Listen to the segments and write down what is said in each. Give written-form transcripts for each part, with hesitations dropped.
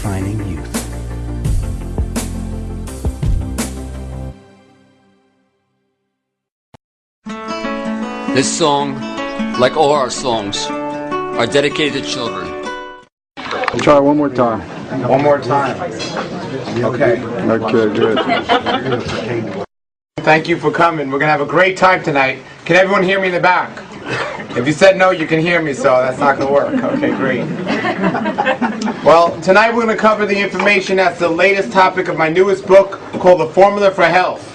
redefining youth. This song, like all our songs, are dedicated to children. Try one more time. One more time. Okay. Okay, good. Thank you for coming. We're going to have a great time tonight. Can everyone hear me in the back? If you said no, you can hear me, so that's not going to work. Okay, great. Well, tonight we're going to cover the information that's the latest topic of my newest book called The Formula for Health.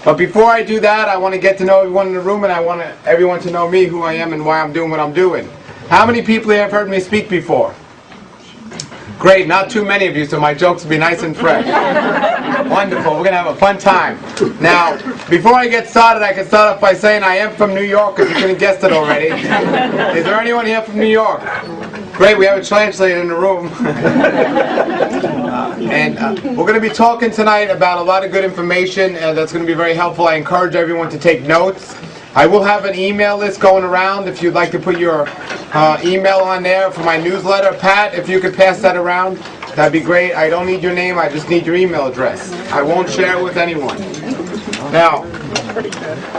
But before I do that, I want to get to know everyone in the room, and I want everyone to know me, who I am, and why I'm doing what I'm doing. How many people here have heard me speak before? Great, not too many of you, so my jokes will be nice and fresh. Wonderful, we're going to have a fun time. Now, before I get started, I can start off by saying I am from New York, if you couldn't guess it already. Is there anyone here from New York? Great, we have a translator in the room. We're going to be talking tonight about a lot of good information that's going to be very helpful. I encourage everyone to take notes. I will have an email list going around if you'd like to put your email on there for my newsletter. Pat, if you could pass that around, that'd be great. I don't need your name, I just need your email address. I won't share it with anyone. Now,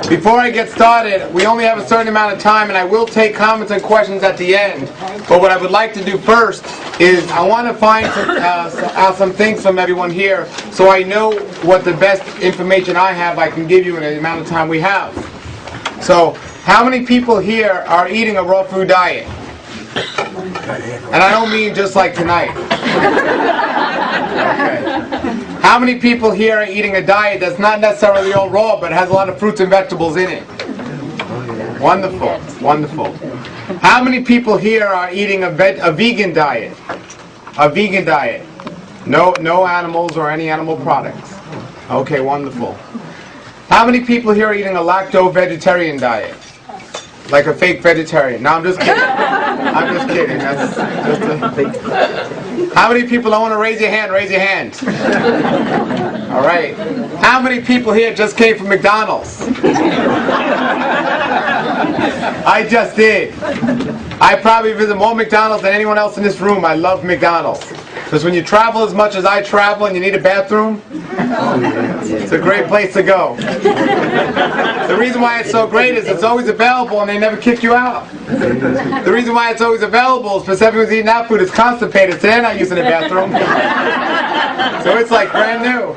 before I get started, we only have a certain amount of time, and I will take comments and questions at the end. But what I would like to do first is I want to find out some things from everyone here, so I know what the best information I have I can give you in the amount of time we have. So, how many people here are eating a raw food diet? And I don't mean just like tonight. Okay. How many people here are eating a diet that's not necessarily all raw, but has a lot of fruits and vegetables in it? Wonderful, wonderful. How many people here are eating a vegan diet? A vegan diet. No animals or any animal products. Okay, wonderful. How many people here are eating a lacto-vegetarian diet? Like a fake vegetarian? No, I'm just kidding. I'm just kidding. That's just How many people don't want to raise your hand? Raise your hand. All right. How many people here just came from McDonald's? I just did. I probably visit more McDonald's than anyone else in this room. I love McDonald's. Because when you travel as much as I travel and you need a bathroom, it's a great place to go. The reason why it's so great is it's always available and they never kick you out. The reason why it's always available is because everyone's eating that food is constipated, so they're not using the bathroom. So it's like brand new.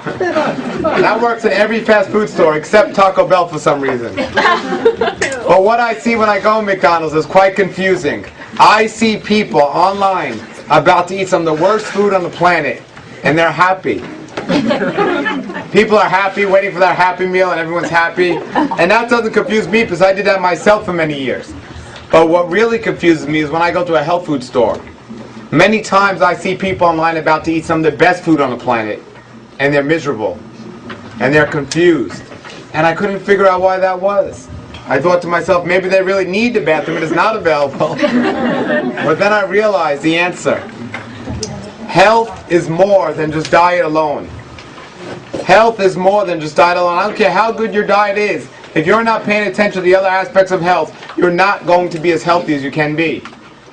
That works in every fast food store except Taco Bell for some reason. But what I see when I go to McDonald's is quite confusing. I see people online about to eat some of the worst food on the planet, and they're happy. People are happy, waiting for their Happy Meal, and everyone's happy. And that doesn't confuse me, because I did that myself for many years. But what really confuses me is when I go to a health food store. Many times I see people online about to eat some of the best food on the planet, and they're miserable, and they're confused. And I couldn't figure out why that was. I thought to myself, maybe they really need the bathroom and it's not available. But then I realized the answer. Health is more than just diet alone. Health is more than just diet alone. I don't care how good your diet is. If you're not paying attention to the other aspects of health, you're not going to be as healthy as you can be.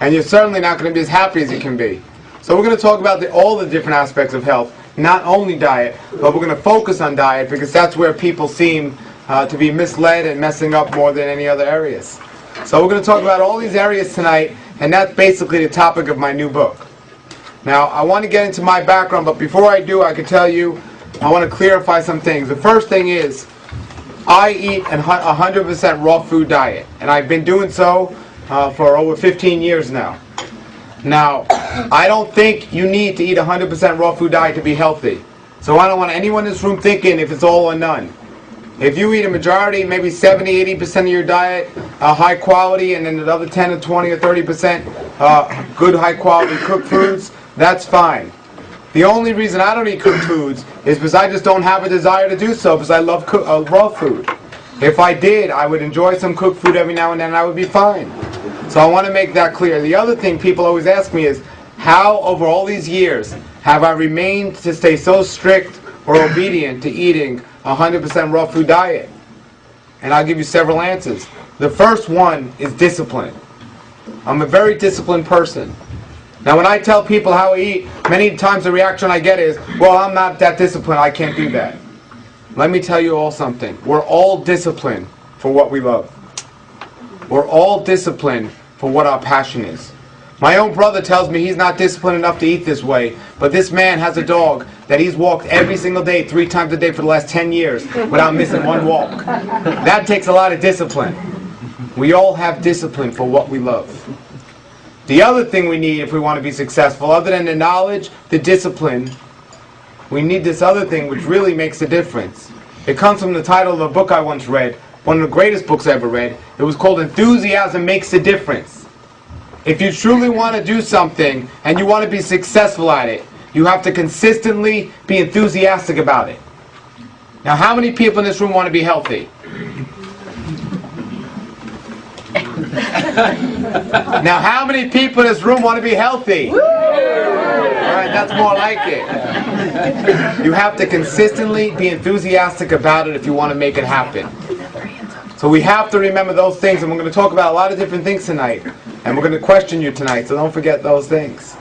And you're certainly not going to be as happy as you can be. So we're going to talk about all the different aspects of health, not only diet, but we're going to focus on diet because that's where people seem to be misled and messing up more than any other areas. So we're going to talk about all these areas tonight, and that's basically the topic of my new book. Now, I want to get into my background, but before I do, I can tell you, I want to clarify some things. The first thing is, I eat a 100% raw food diet, and I've been doing so for over 15 years now. Now, I don't think you need to eat a 100% raw food diet to be healthy. So I don't want anyone in this room thinking if it's all or none. If you eat a majority, maybe 70-80% of your diet, high quality, and then another 10 or 20 or 30% good high quality cooked foods, that's fine. The only reason I don't eat cooked foods is because I just don't have a desire to do so, because I love raw food. If I did, I would enjoy some cooked food every now and then and I would be fine. So I want to make that clear. The other thing people always ask me is, how over all these years have I remained to stay so strict or obedient to eating a 100% raw food diet? And I'll give you several answers. The first one is discipline. I'm a very disciplined person. Now when I tell people how I eat, many times the reaction I get is, well, I'm not that disciplined, I can't do that. Let me tell you all something. We're all disciplined for what we love. We're all disciplined for what our passion is. My own brother tells me he's not disciplined enough to eat this way, but this man has a dog that he's walked every single day, 3 times a day for the last 10 years, without missing one walk. That takes a lot of discipline. We all have discipline for what we love. The other thing we need if we want to be successful, other than the knowledge, the discipline, we need this other thing which really makes a difference. It comes from the title of a book I once read, one of the greatest books I ever read. It was called Enthusiasm Makes a Difference. If you truly want to do something and you want to be successful at it, you have to consistently be enthusiastic about it. Now, how many people in this room want to be healthy? Now, how many people in this room want to be healthy? Alright, that's more like it. You have to consistently be enthusiastic about it if you want to make it happen. So we have to remember those things, and we're going to talk about a lot of different things tonight. And we're going to question you tonight, so don't forget those things.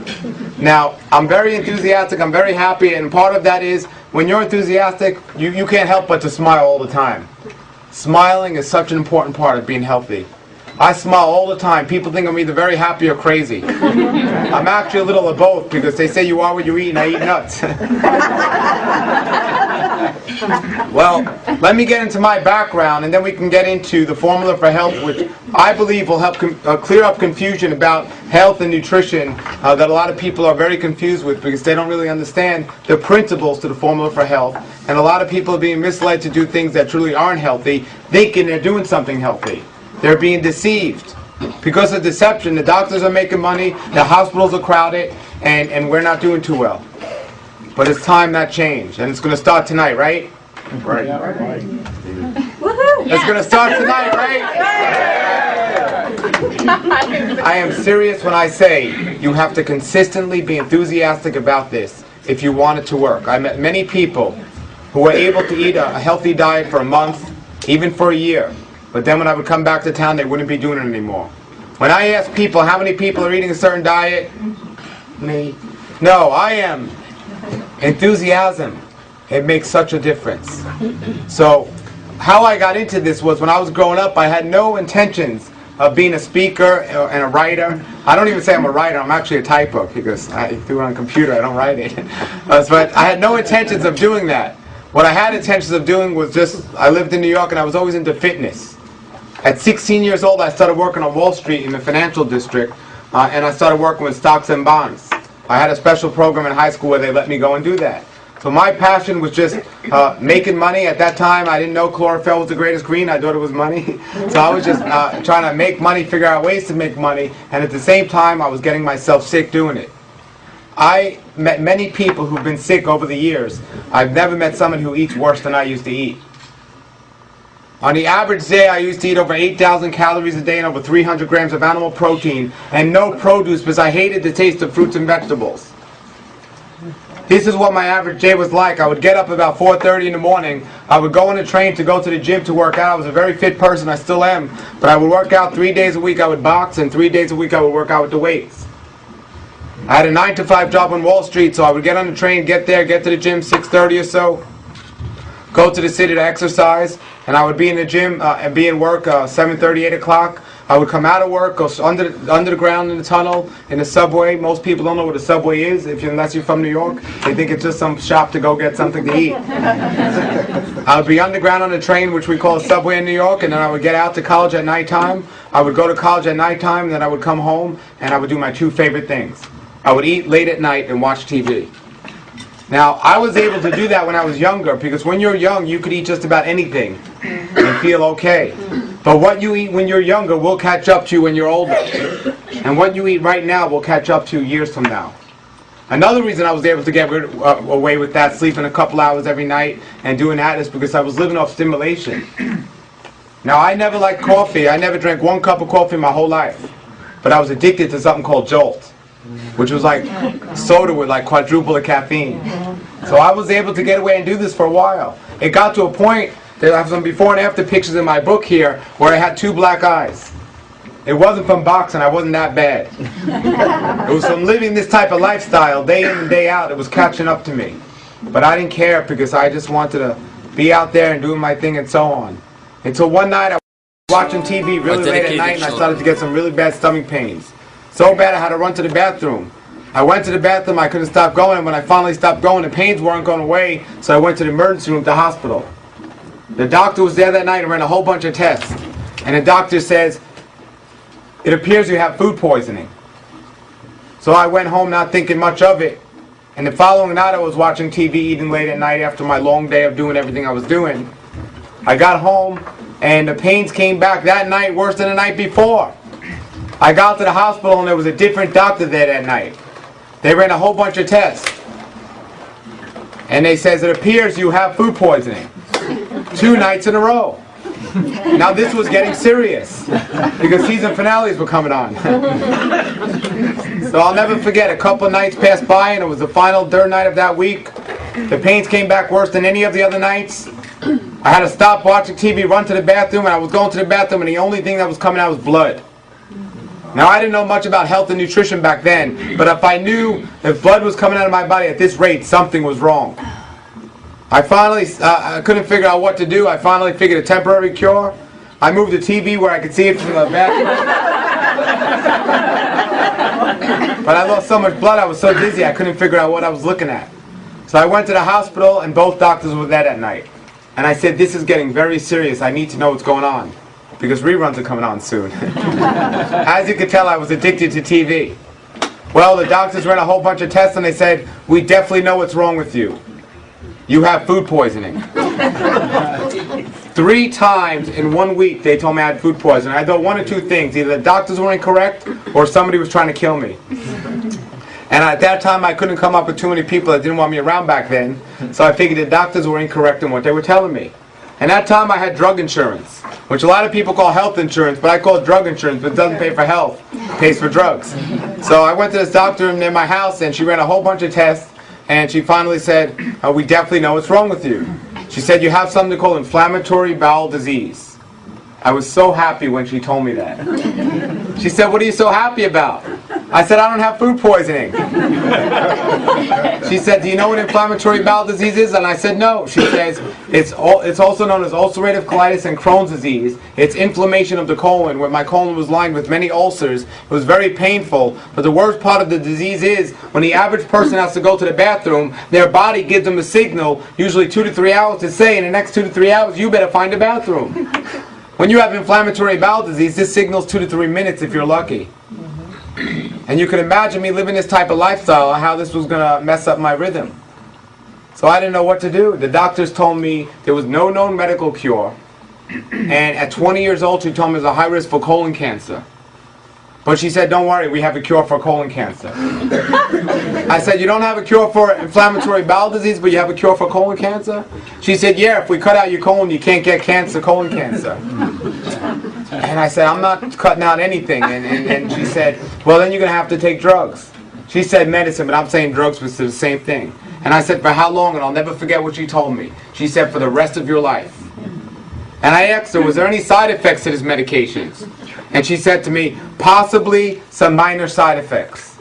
Now, I'm very enthusiastic, I'm very happy, and part of that is, when you're enthusiastic, you can't help but to smile all the time. Smiling is such an important part of being healthy. I smile all the time. People think I'm either very happy or crazy. I'm actually a little of both, because they say you are what you eat, and I eat nuts. Well, let me get into my background, and then we can get into the formula for health, which I believe will help clear up confusion about health and nutrition that a lot of people are very confused with, because they don't really understand the principles to the formula for health. And a lot of people are being misled to do things that truly aren't healthy, thinking they're doing something healthy. They're being deceived. Because of deception, the doctors are making money, the hospitals are crowded, and we're not doing too well. But it's time that changed, and it's going to start tonight, right? Right. It's going to start tonight, right? I am serious when I say you have to consistently be enthusiastic about this if you want it to work. I met many people who were able to eat a healthy diet for a month, even for a year. But then when I would come back to town, they wouldn't be doing it anymore. When I ask people how many people are eating a certain diet, me. No, I am. Enthusiasm. It makes such a difference. So, how I got into this was when I was growing up, I had no intentions of being a speaker and a writer. I don't even say I'm a writer, I'm actually a typer, because I do it on a computer, I don't write it. But I had no intentions of doing that. What I had intentions of doing was I lived in New York and I was always into fitness. At 16 years old, I started working on Wall Street in the financial district, and I started working with stocks and bonds. I had a special program in high school where they let me go and do that. So my passion was just making money. At that time, I didn't know chlorophyll was the greatest green. I thought it was money. So I was just trying to make money, figure out ways to make money, and at the same time, I was getting myself sick doing it. I met many people who've been sick over the years. I've never met someone who eats worse than I used to eat. On the average day, I used to eat over 8,000 calories a day and over 300 grams of animal protein, and no produce because I hated the taste of fruits and vegetables. This is what my average day was like. I would get up about 4:30 in the morning. I would go on a train to go to the gym to work out. I was a very fit person, I still am. But I would work out 3 days a week. I would box, and 3 days a week I would work out with the weights. I had a 9-to-5 job on Wall Street, so I would get on the train, get there, get to the gym 6:30 or so, go to the city to exercise, and I would be in the gym and be in work 7:30, 8 o'clock. I would come out of work, go under the ground in the tunnel, in the subway. Most people don't know what a subway is, unless you're from New York. They think it's just some shop to go get something to eat. I would be underground on the train, which we call a subway in New York, and then I would get out to college at nighttime. I would go to college at nighttime, and then I would come home, and I would do my 2 favorite things. I would eat late at night and watch TV. Now, I was able to do that when I was younger, because when you're young, you could eat just about anything and feel okay. But what you eat when you're younger will catch up to you when you're older. And what you eat right now will catch up to you years from now. Another reason I was able to get away with that, sleeping a couple hours every night and doing that, is because I was living off stimulation. Now, I never liked coffee. I never drank 1 cup of coffee my whole life. But I was addicted to something called Jolt, which was like soda with like quadruple the caffeine. So I was able to get away and do this for a while. It got to a point that I have some before and after pictures in my book here where I had 2 black eyes. It wasn't from boxing. I wasn't that bad. It was from living this type of lifestyle day in and day out. It was catching up to me. But I didn't care because I just wanted to be out there and doing my thing and so on. Until one night I was watching TV really late at night and I started to get some really bad stomach pains. So bad I had to run to the bathroom. I went to the bathroom, I couldn't stop going, and when I finally stopped going, the pains weren't going away, so I went to the emergency room at the hospital. The doctor was there that night and ran a whole bunch of tests. And the doctor says, it appears you have food poisoning. So I went home not thinking much of it. And the following night I was watching TV, eating late at night after my long day of doing everything I was doing. I got home and the pains came back that night worse than the night before. I got to the hospital and there was a different doctor there that night. They ran a whole bunch of tests. And they says, it appears you have food poisoning. 2 nights in a row. Now this was getting serious because season finales were coming on. So I'll never forget, a couple nights passed by and it was the final third night of that week. The pains came back worse than any of the other nights. I had to stop watching TV, run to the bathroom, and I was going to the bathroom and the only thing that was coming out was blood. Now I didn't know much about health and nutrition back then, but if I knew if blood was coming out of my body at this rate, something was wrong. I finally, I couldn't figure out what to do. I finally figured a temporary cure. I moved the TV where I could see it from the bathroom. But I lost so much blood, I was so dizzy, I couldn't figure out what I was looking at. So I went to the hospital and both doctors were there that night. And I said, this is getting very serious. I need to know what's going on. Because reruns are coming on soon. As you can tell, I was addicted to TV. Well, the doctors ran a whole bunch of tests and they said, we definitely know what's wrong with you. You have food poisoning. 3 times in 1 week they told me I had food poisoning. I thought one of 2 things. Either the doctors were incorrect or somebody was trying to kill me. And at that time I couldn't come up with too many people that didn't want me around back then. So I figured the doctors were incorrect in what they were telling me. And that time I had drug insurance, which a lot of people call health insurance, but I call it drug insurance, but it doesn't pay for health. It pays for drugs. So I went to this doctor near my house and she ran a whole bunch of tests and she finally said, we definitely know what's wrong with you. She said, you have something called inflammatory bowel disease. I was so happy when she told me that. She said, what are you so happy about? I said, I don't have food poisoning. She said, do you know what inflammatory bowel disease is? And I said, no. She says, it's also known as ulcerative colitis and Crohn's disease. It's inflammation of the colon, where my colon was lined with many ulcers. It was very painful. But the worst part of the disease is, when the average person has to go to the bathroom, their body gives them a signal, usually 2 to 3 hours, to say, in the next 2 to 3 hours, you better find a bathroom. When you have inflammatory bowel disease, this signals 2 to 3 minutes if you're lucky. And you can imagine me living this type of lifestyle, how this was going to mess up my rhythm. So I didn't know what to do. The doctors told me there was no known medical cure. And at 20 years old, she told me there's a high risk for colon cancer. But she said, don't worry, we have a cure for colon cancer. I said, you don't have a cure for inflammatory bowel disease, but you have a cure for colon cancer? She said, yeah, if we cut out your colon, you can't get cancer, colon cancer. And I said, I'm not cutting out anything. And she said, well, then you're going to have to take drugs. She said medicine, but I'm saying drugs was the same thing. And I said, for how long? And I'll never forget what she told me. She said, for the rest of your life. And I asked her, was there any side effects to these medications? And she said to me, possibly some minor side effects.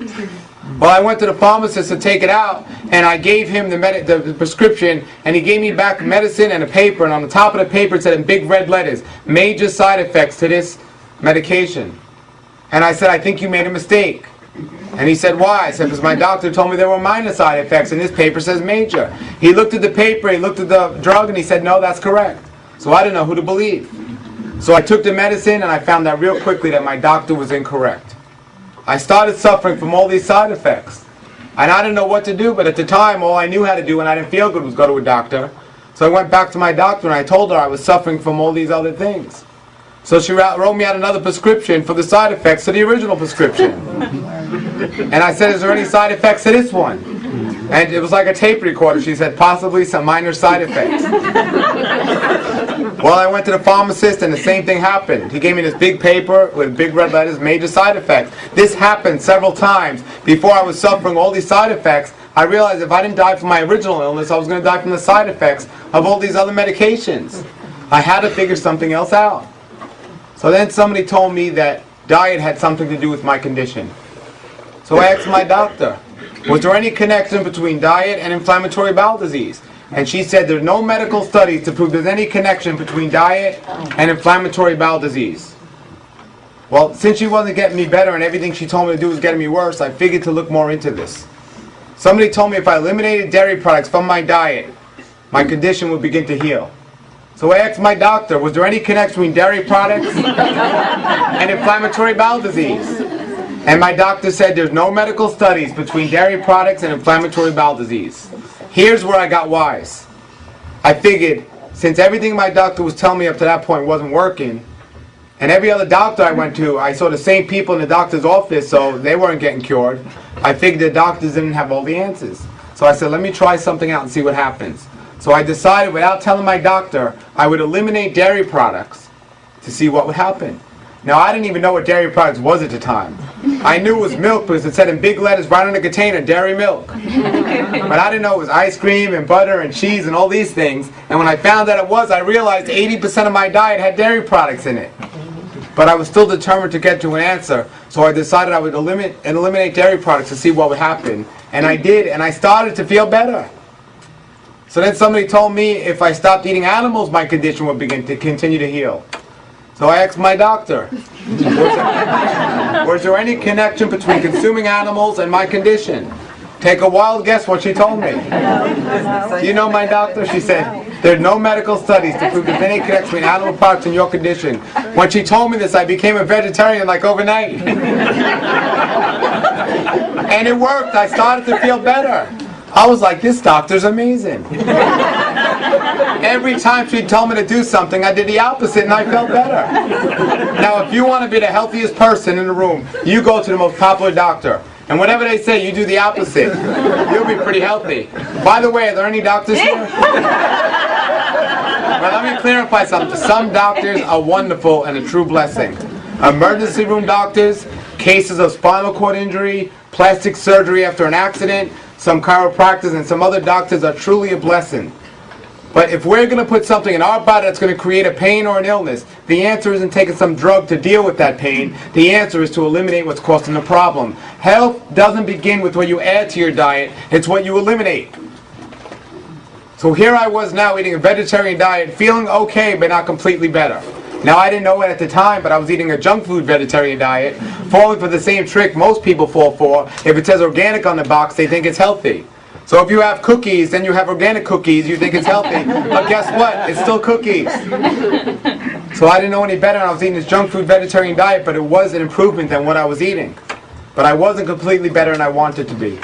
Well, I went to the pharmacist to take it out, and I gave him the prescription, and he gave me back medicine and a paper, and on the top of the paper it said in big red letters, major side effects to this medication. And I said, I think you made a mistake. And he said, why? I said, because my doctor told me there were minor side effects, and this paper says major. He looked at the paper, he looked at the drug, and he said, no, that's correct. So I didn't know who to believe. So I took the medicine, and I found out real quickly that my doctor was incorrect. I started suffering from all these side effects. And I didn't know what to do, but at the time, all I knew how to do when I didn't feel good was go to a doctor. So I went back to my doctor, and I told her I was suffering from all these other things. So she wrote me out another prescription for the side effects to the original prescription. And I said, is there any side effects to this one? And it was like a tape recorder. She said, possibly some minor side effects. Well, I went to the pharmacist and the same thing happened. He gave me this big paper with big red letters, major side effects. This happened several times. Before I was suffering all these side effects, I realized if I didn't die from my original illness, I was going to die from the side effects of all these other medications. I had to figure something else out. So then somebody told me that diet had something to do with my condition. So I asked my doctor, was there any connection between diet and inflammatory bowel disease? And she said there's no medical studies to prove there's any connection between diet and inflammatory bowel disease. Well, since she wasn't getting me better and everything she told me to do was getting me worse, I figured to look more into this. Somebody told me if I eliminated dairy products from my diet, my condition would begin to heal. So I asked my doctor, was there any connection between dairy products and inflammatory bowel disease? And my doctor said there's no medical studies between dairy products and inflammatory bowel disease. Here's where I got wise. I figured, since everything my doctor was telling me up to that point wasn't working, and every other doctor I went to, I saw the same people in the doctor's office, so they weren't getting cured, I figured the doctors didn't have all the answers. So I said, let me try something out and see what happens. So I decided, without telling my doctor, I would eliminate dairy products to see what would happen. Now, I didn't even know what dairy products was at the time. I knew it was milk because it said in big letters right on the container, dairy milk. But I didn't know it was ice cream and butter and cheese and all these things. And when I found out it was, I realized 80% of my diet had dairy products in it. But I was still determined to get to an answer, so I decided I would eliminate dairy products to see what would happen. And I did, and I started to feel better. So then somebody told me if I stopped eating animals, my condition would begin to continue to heal. So I asked my doctor, was there any connection between consuming animals and my condition? Take a wild guess what she told me. Do you know my doctor? She said, there's no medical studies to prove there's any connection between animal products and your condition. When she told me this, I became a vegetarian like overnight. And it worked. I started to feel better. I was like, this doctor's amazing. Every time she told me to do something, I did the opposite and I felt better. Now, if you want to be the healthiest person in the room, you go to the most popular doctor. And whatever they say, you do the opposite. You'll be pretty healthy. By the way, are there any doctors here? Well, let me clarify something. Some doctors are wonderful and a true blessing. Emergency room doctors, cases of spinal cord injury, plastic surgery after an accident, some chiropractors and some other doctors are truly a blessing. But if we're going to put something in our body that's going to create a pain or an illness, the answer isn't taking some drug to deal with that pain. The answer is to eliminate what's causing the problem. Health doesn't begin with what you add to your diet, it's what you eliminate. So here I was now eating a vegetarian diet, feeling okay but not completely better. Now I didn't know it at the time, but I was eating a junk food vegetarian diet, falling for the same trick most people fall for. If it says organic on the box, they think it's healthy. So if you have cookies, then you have organic cookies, you think it's healthy. But guess what? It's still cookies. So I didn't know any better, and I was eating this junk food vegetarian diet, but it was an improvement than what I was eating. But I wasn't completely better, and I wanted to be.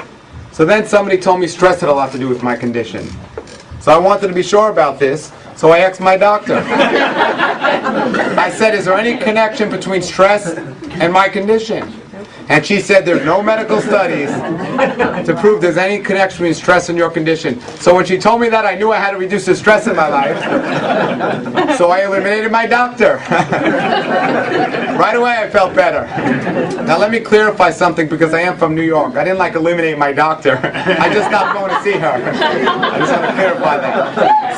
So then somebody told me stress had a lot to do with my condition. So I wanted to be sure about this, so I asked my doctor. I said, is there any connection between stress and my condition? And she said there's no medical studies to prove there's any connection between stress and your condition. So when she told me that, I knew I had to reduce the stress in my life. So I eliminated my doctor. Right away I felt better. Now let me clarify something, because I am from New York. I didn't eliminate my doctor. I just stopped going to see her. I just want to clarify that.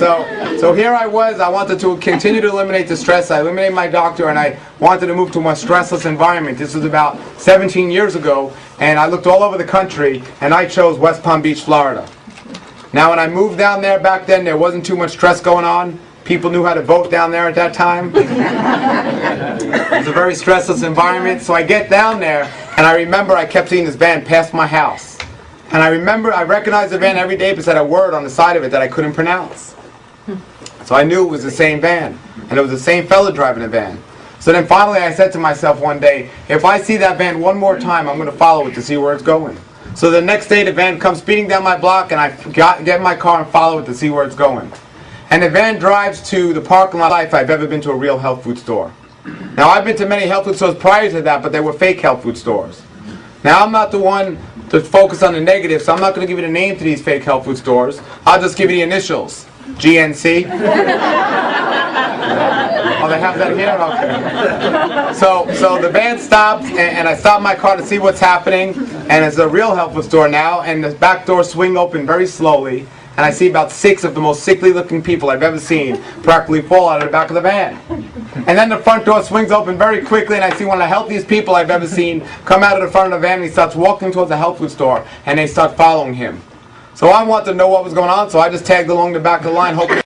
So here I was. I wanted to continue to eliminate the stress. I eliminated my doctor, and I wanted to move to a more stressless environment. This was about 17 years ago, and I looked all over the country, and I chose West Palm Beach, Florida. Now when I moved down there back then, there wasn't too much stress going on. People knew how to vote down there at that time. It was a very stressless environment. So I get down there, and I remember I kept seeing this van pass my house. And I remember I recognized the van every day, but it had a word on the side of it that I couldn't pronounce. So I knew it was the same van, and it was the same fellow driving the van. So then finally I said to myself one day, if I see that van one more time, I'm going to follow it to see where it's going. So the next day the van comes speeding down my block, and I get in my car and follow it to see where it's going. And the van drives to the parking lot if I've ever been to a real health food store. Now I've been to many health food stores prior to that, but they were fake health food stores. Now I'm not the one to focus on the negative, so I'm not going to give you the name to these fake health food stores. I'll just give you the initials. GNC. Oh, they have that here? Okay. So the van stops, and I stop my car to see what's happening, and it's a real health food store now, and the back doors swing open very slowly, and I see about 6 of the most sickly looking people I've ever seen practically fall out of the back of the van. And then the front door swings open very quickly, and I see one of the healthiest people I've ever seen come out of the front of the van, and he starts walking towards the health food store, and they start following him. So I wanted to know what was going on, so I just tagged along the back of the line, hoping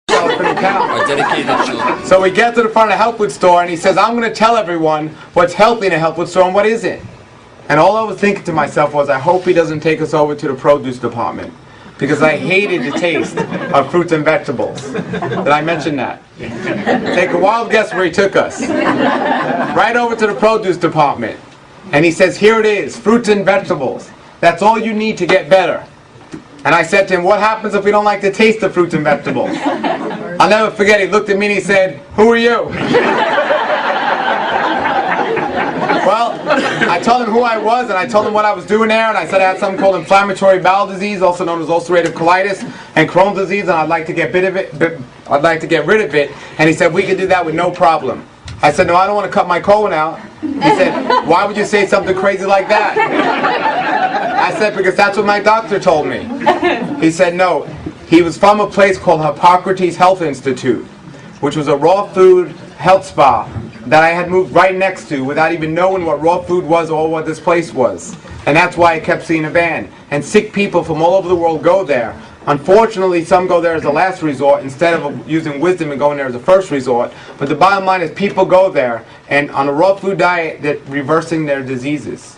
Our dedicated children. So we get to the front of the health food store, and he says, I'm going to tell everyone what's healthy in a health food store and what isn't. And all I was thinking to myself was, I hope he doesn't take us over to the produce department, because I hated the taste of fruits and vegetables. Did I mention that? Take a wild guess where he took us. Right over to the produce department. And he says, here it is, fruits and vegetables. That's all you need to get better. And I said to him, what happens if we don't like the taste of fruits and vegetables? I'll never forget, he looked at me and he said, who are you? Well, I told him who I was, and I told him what I was doing there, and I said I had something called inflammatory bowel disease, also known as ulcerative colitis, and Crohn's disease, and I'd like to get rid of it. And he said, we could do that with no problem. I said, no, I don't want to cut my colon out. He said, why would you say something crazy like that? I said, because that's what my doctor told me. He said, no. He was from a place called Hippocrates Health Institute, which was a raw food health spa that I had moved right next to without even knowing what raw food was or what this place was. And that's why I kept seeing a van. And sick people from all over the world go there. Unfortunately, some go there as a last resort instead of using wisdom and going there as a first resort. But the bottom line is people go there, and on a raw food diet, they're reversing their diseases.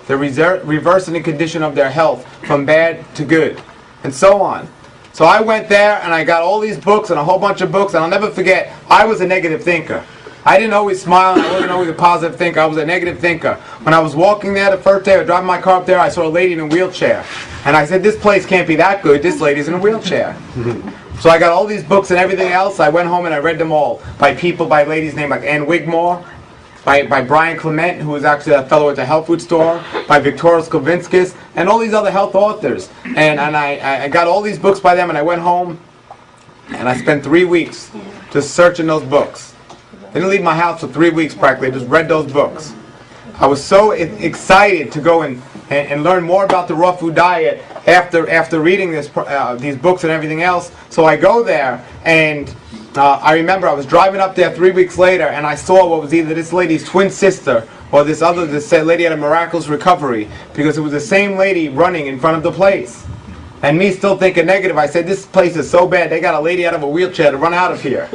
They're reversing the condition of their health from bad to good, and so on. So I went there, and I got all these books and a whole bunch of books, and I'll never forget, I was a negative thinker. I didn't always smile, and I wasn't always a positive thinker. I was a negative thinker. When I was walking there the first day, or driving my car up there, I saw a lady in a wheelchair. And I said, this place can't be that good. This lady's in a wheelchair. So I got all these books and everything else. I went home and I read them all. By ladies named like Ann Wigmore, by Brian Clement, who was actually a fellow at the health food store, by Victoria Skovinskis, and all these other health authors. And I got all these books by them, and I went home, and I spent 3 weeks just searching those books. I didn't leave my house for 3 weeks practically. I just read those books. I was so excited to go and learn more about the raw food diet after reading these books and everything else. So I go there, and I remember I was driving up there 3 weeks later, and I saw what was either this lady's twin sister or this lady had a miraculous recovery, because it was the same lady running in front of the place. And me still thinking negative, I said, this place is so bad, they got a lady out of a wheelchair to run out of here.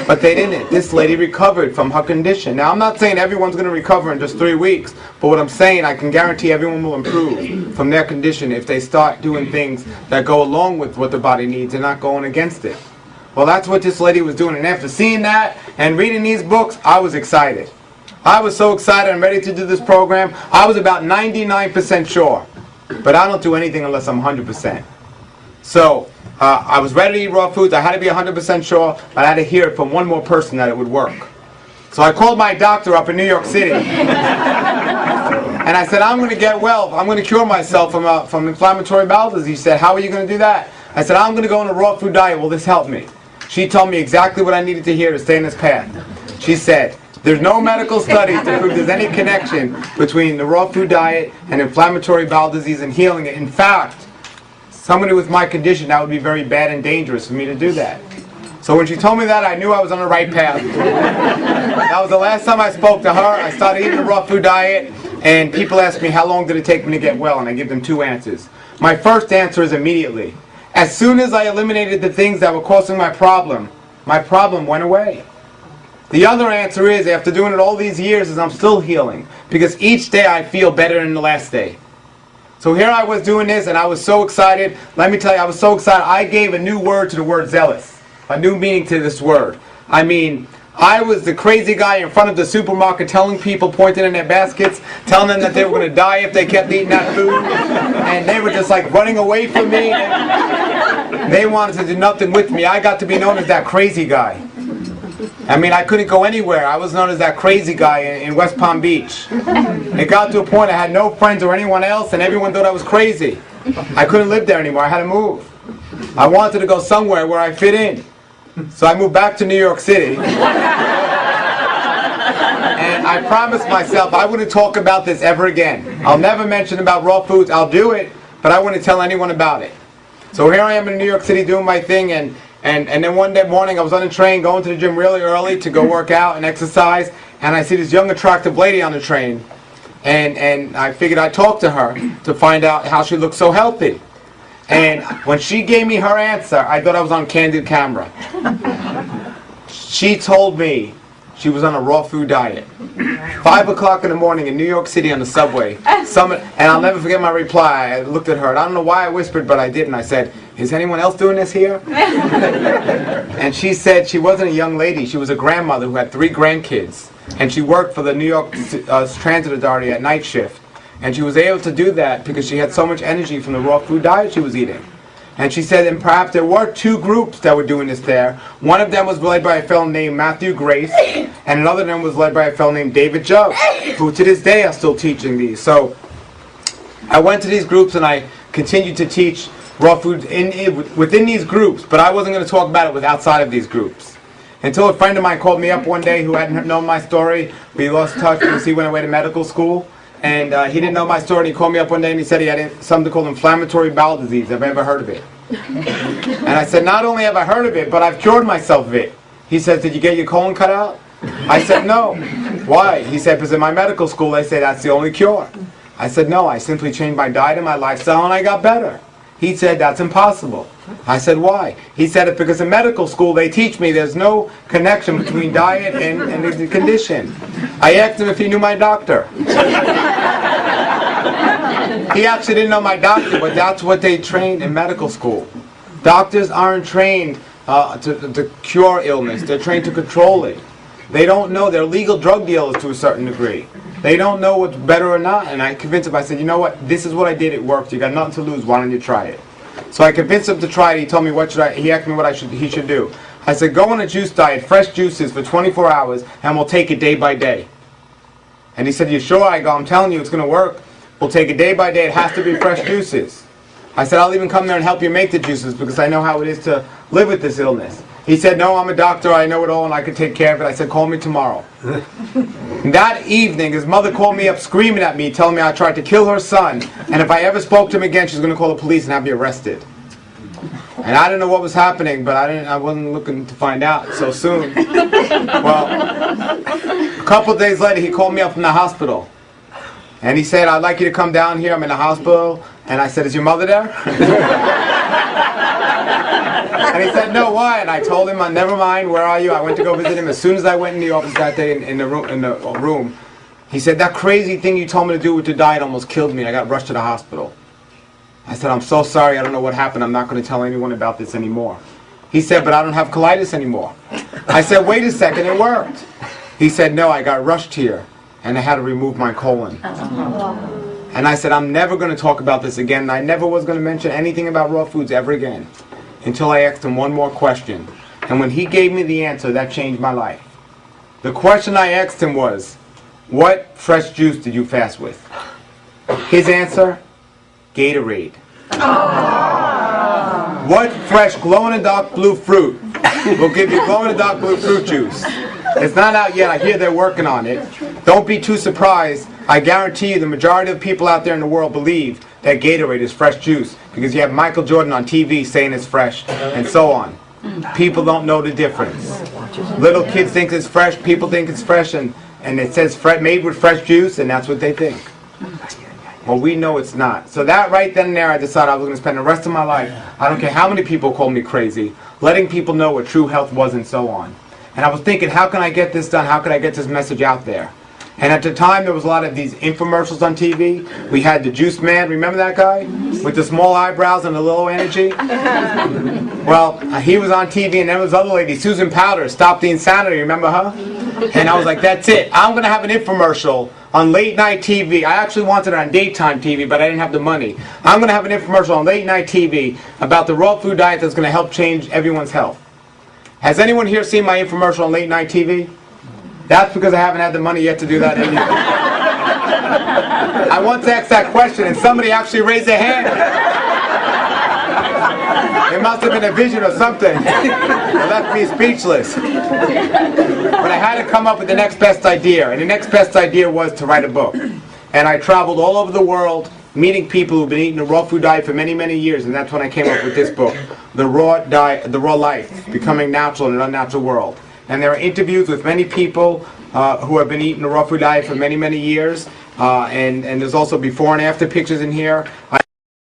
But they didn't. This lady recovered from her condition. Now, I'm not saying everyone's going to recover in just 3 weeks, but what I'm saying, I can guarantee everyone will improve from their condition if they start doing things that go along with what the body needs and not going against it. Well, that's what this lady was doing. And after seeing that and reading these books, I was excited. I was so excited and ready to do this program. I was about 99% sure. But I don't do anything unless I'm 100%. So, I was ready to eat raw foods. I had to be 100% sure, but I had to hear it from one more person that it would work. So I called my doctor up in New York City. And I said, I'm going to get well. I'm going to cure myself from inflammatory bowel disease. He said, how are you going to do that? I said, I'm going to go on a raw food diet. Will this help me? She told me exactly what I needed to hear to stay in this path. She said, there's no medical studies to prove there's any connection between the raw food diet and inflammatory bowel disease and healing it. In fact, somebody with my condition, that would be very bad and dangerous for me to do that. So when she told me that, I knew I was on the right path. That was the last time I spoke to her. I started eating the raw food diet, and people ask me how long did it take me to get well, and I give them 2 answers. My first answer is immediately. As soon as I eliminated the things that were causing my problem went away. The other answer is, after doing it all these years, is I'm still healing, because each day I feel better than the last day. So here I was doing this, and I was so excited. Let me tell you, I was so excited, I gave a new word to the word zealous. A new meaning to this word. I mean, I was the crazy guy in front of the supermarket telling people, pointing in their baskets, telling them that they were going to die if they kept eating that food. And they were just like running away from me. They wanted to do nothing with me. I got to be known as that crazy guy. I mean, I couldn't go anywhere. I was known as that crazy guy in West Palm Beach. It got to a point I had no friends or anyone else, and everyone thought I was crazy. I couldn't live there anymore. I had to move. I wanted to go somewhere where I fit in. So I moved back to New York City. And I promised myself I wouldn't talk about this ever again. I'll never mention about raw foods. I'll do it, but I wouldn't tell anyone about it. So here I am in New York City doing my thing, and then one day morning I was on the train going to the gym really early to go work out and exercise, and I see this young attractive lady on the train, and I figured I'd talk to her to find out how she looked so healthy. And when she gave me her answer, I thought I was on candid camera. She told me she was on a raw food diet. 5 o'clock in the morning in New York City on the subway. And I'll never forget my reply. I looked at her, and I don't know why I whispered, but I did, and I said, "Is anyone else doing this here?" And she said she wasn't a young lady. She was a grandmother who had 3 grandkids. And she worked for the New York Transit Authority at night shift. And she was able to do that because she had so much energy from the raw food diet she was eating. And she said, and perhaps there were 2 groups that were doing this there. One of them was led by a fellow named Matthew Grace, and another of them was led by a fellow named David Joe, who to this day are still teaching these. So I went to these groups and I continued to teach raw food within these groups, but I wasn't going to talk about it outside of these groups. Until a friend of mine called me up one day who hadn't known my story. We lost touch because he went away to medical school. And he didn't know my story, and he called me up one day and he said he had something called inflammatory bowel disease. Have I ever heard of it? And I said, not only have I heard of it, but I've cured myself of it. He said, did you get your colon cut out? I said, no. Why? He said, because in my medical school they say that's the only cure. I said, no, I simply changed my diet and my lifestyle and I got better. He said, that's impossible. I said, why? He said, it's because in medical school they teach me there's no connection between diet and the condition. I asked him if he knew my doctor. He actually didn't know my doctor, but that's what they trained in medical school. Doctors aren't trained to cure illness. They're trained to control it. They don't know. They're legal drug dealers to a certain degree. They don't know what's better or not. And I convinced him. I said, you know what? This is what I did. It worked. You got nothing to lose. Why don't you try it? So I convinced him to try it. He told me he asked me what he should do. I said, go on a juice diet, fresh juices for 24 hours, and we'll take it day by day. And he said, you sure? I go, I'm telling you, it's going to work. We'll take it day by day. It has to be fresh juices. I said, I'll even come there and help you make the juices because I know how it is to live with this illness. He said, no, I'm a doctor. I know it all and I can take care of it. I said, call me tomorrow. That evening, his mother called me up screaming at me, telling me I tried to kill her son. And if I ever spoke to him again, she's going to call the police and have me arrested. And I didn't know what was happening, but I wasn't looking to find out so soon. Well, a couple of days later, he called me up from the hospital. And he said, I'd like you to come down here. I'm in the hospital. And I said, is your mother there? And he said, no, why? And I told him, never mind, where are you? I went to go visit him. As soon as I went in the office that day in the room, he said, that crazy thing you told me to do with your diet almost killed me. I got rushed to the hospital. I said, I'm so sorry. I don't know what happened. I'm not going to tell anyone about this anymore. He said, but I don't have colitis anymore. I said, wait a second, it worked. He said, no, I got rushed here. And I had to remove my colon. And I said, I'm never going to talk about this again. And I never was going to mention anything about raw foods ever again. Until I asked him one more question. And when he gave me the answer, that changed my life. The question I asked him was, what fresh juice did you fast with? His answer, Gatorade. What fresh glow-in-the-dark blue fruit will give you glow-in-the-dark blue fruit juice? It's not out yet. I hear they're working on it. Don't be too surprised. I guarantee you the majority of people out there in the world believe that Gatorade is fresh juice because you have Michael Jordan on TV saying it's fresh and so on. People don't know the difference. Little kids think it's fresh. People think it's fresh and it says made with fresh juice and that's what they think. Well, we know it's not. So that right then and there, I decided I was going to spend the rest of my life, I don't care how many people called me crazy, letting people know what true health was and so on. And I was thinking, how can I get this done? How can I get this message out there? And at the time, there was a lot of these infomercials on TV. We had the Juice Man. Remember that guy? With the small eyebrows and the low energy? Well, he was on TV, and then there was other lady, Susan Powder, Stop the Insanity. Remember her? And I was like, that's it. I'm going to have an infomercial on late night TV. I actually wanted it on daytime TV, but I didn't have the money. I'm going to have an infomercial on late night TV about the raw food diet that's going to help change everyone's health. Has anyone here seen my infomercial on late night TV? That's because I haven't had the money yet to do that either. I once asked that question and somebody actually raised their hand. It must have been a vision or something. It left me speechless. But I had to come up with the next best idea. And the next best idea was to write a book. And I traveled all over the world meeting people who've been eating a raw food diet for many, many years, and that's when I came up with this book, The Raw Diet, The Raw Life, Becoming Natural in an Unnatural World. And there are interviews with many people who have been eating a raw food diet for many, many years, and there's also before and after pictures in here.